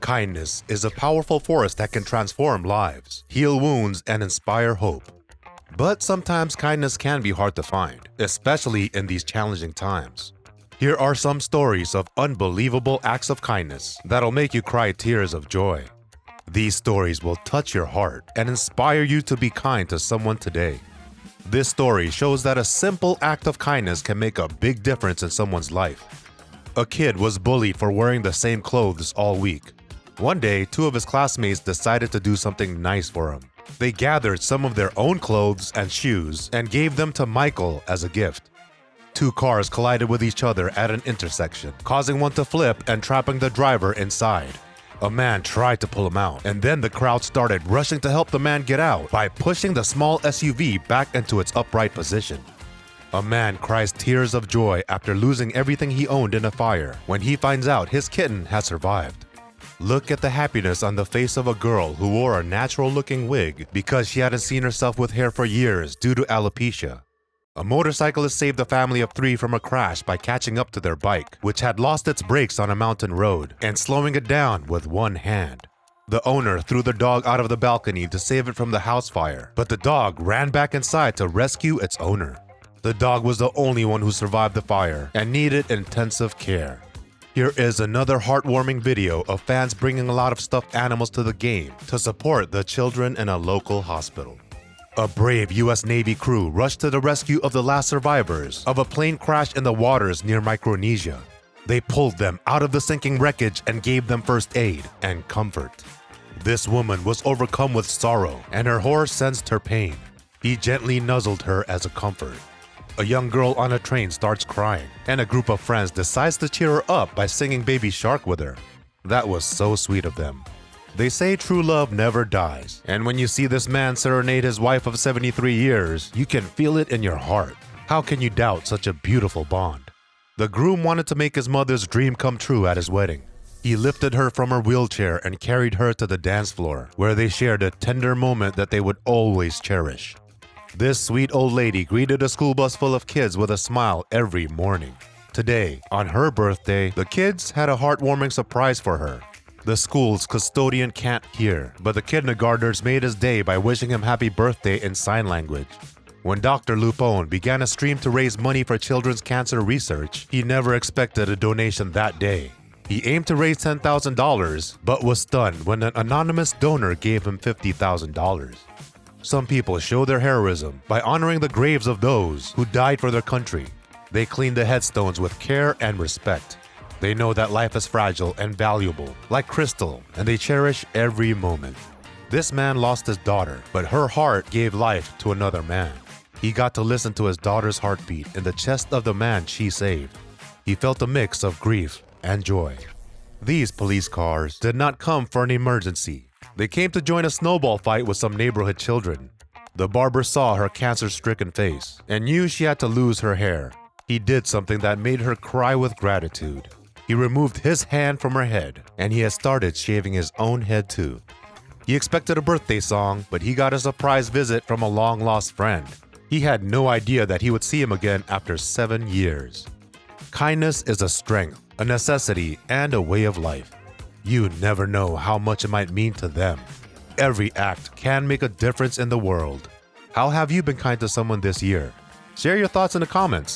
Kindness is a powerful force that can transform lives, heal wounds, and inspire hope. But sometimes kindness can be hard to find, especially in these challenging times. Here are some stories of unbelievable acts of kindness that'll make you cry tears of joy. These stories will touch your heart and inspire you to be kind to someone today. This story shows that a simple act of kindness can make a big difference in someone's life. A kid was bullied for wearing the same clothes all week. One day, two of his classmates decided to do something nice for him. They gathered some of their own clothes and shoes and gave them to Michael as a gift. Two cars collided with each other at an intersection, causing one to flip and trapping the driver inside. A man tried to pull him out, and then the crowd started rushing to help the man get out by pushing the small SUV back into its upright position. A man cries tears of joy after losing everything he owned in a fire when he finds out his kitten has survived. Look at the happiness on the face of a girl who wore a natural-looking wig because she hadn't seen herself with hair for years due to alopecia. A motorcyclist saved a family of 3 from a crash by catching up to their bike, which had lost its brakes on a mountain road, and slowing it down with one hand. The owner threw the dog out of the balcony to save it from the house fire, but the dog ran back inside to rescue its owner. The dog was the only one who survived the fire and needed intensive care. Here is another heartwarming video of fans bringing a lot of stuffed animals to the game to support the children in a local hospital. A brave U.S. Navy crew rushed to the rescue of the last survivors of a plane crash in the waters near Micronesia. They pulled them out of the sinking wreckage and gave them first aid and comfort. This woman was overcome with sorrow, and her horse sensed her pain. He gently nuzzled her as a comfort. A young girl on a train starts crying, and a group of friends decides to cheer her up by singing Baby Shark with her. That was so sweet of them. They say true love never dies, and when you see this man serenade his wife of 73 years, you can feel it in your heart. How can you doubt such a beautiful bond? The groom wanted to make his mother's dream come true at his wedding. He lifted her from her wheelchair and carried her to the dance floor, where they shared a tender moment that they would always cherish. This sweet old lady greeted a school bus full of kids with a smile every morning. Today, on her birthday, the kids had a heartwarming surprise for her. The school's custodian can't hear, but the kindergartners made his day by wishing him happy birthday in sign language. When Dr. Lupone began a stream to raise money for children's cancer research, he never expected a donation that day. He aimed to raise $10,000, but was stunned when an anonymous donor gave him $50,000. Some people show their heroism by honoring the graves of those who died for their country. They clean the headstones with care and respect. They know that life is fragile and valuable, like crystal, and they cherish every moment. This man lost his daughter, but her heart gave life to another man. He got to listen to his daughter's heartbeat in the chest of the man she saved. He felt a mix of grief and joy. These police cars did not come for an emergency. They came to join a snowball fight with some neighborhood children. The barber saw her cancer-stricken face and knew she had to lose her hair. He did something that made her cry with gratitude. He removed his hand from her head, and he has started shaving his own head too. He expected a birthday song, but he got a surprise visit from a long-lost friend. He had no idea that he would see him again after 7 years. Kindness is a strength, a necessity, and a way of life. You never know how much it might mean to them. Every act can make a difference in the world. How have you been kind to someone this year? Share your thoughts in the comments.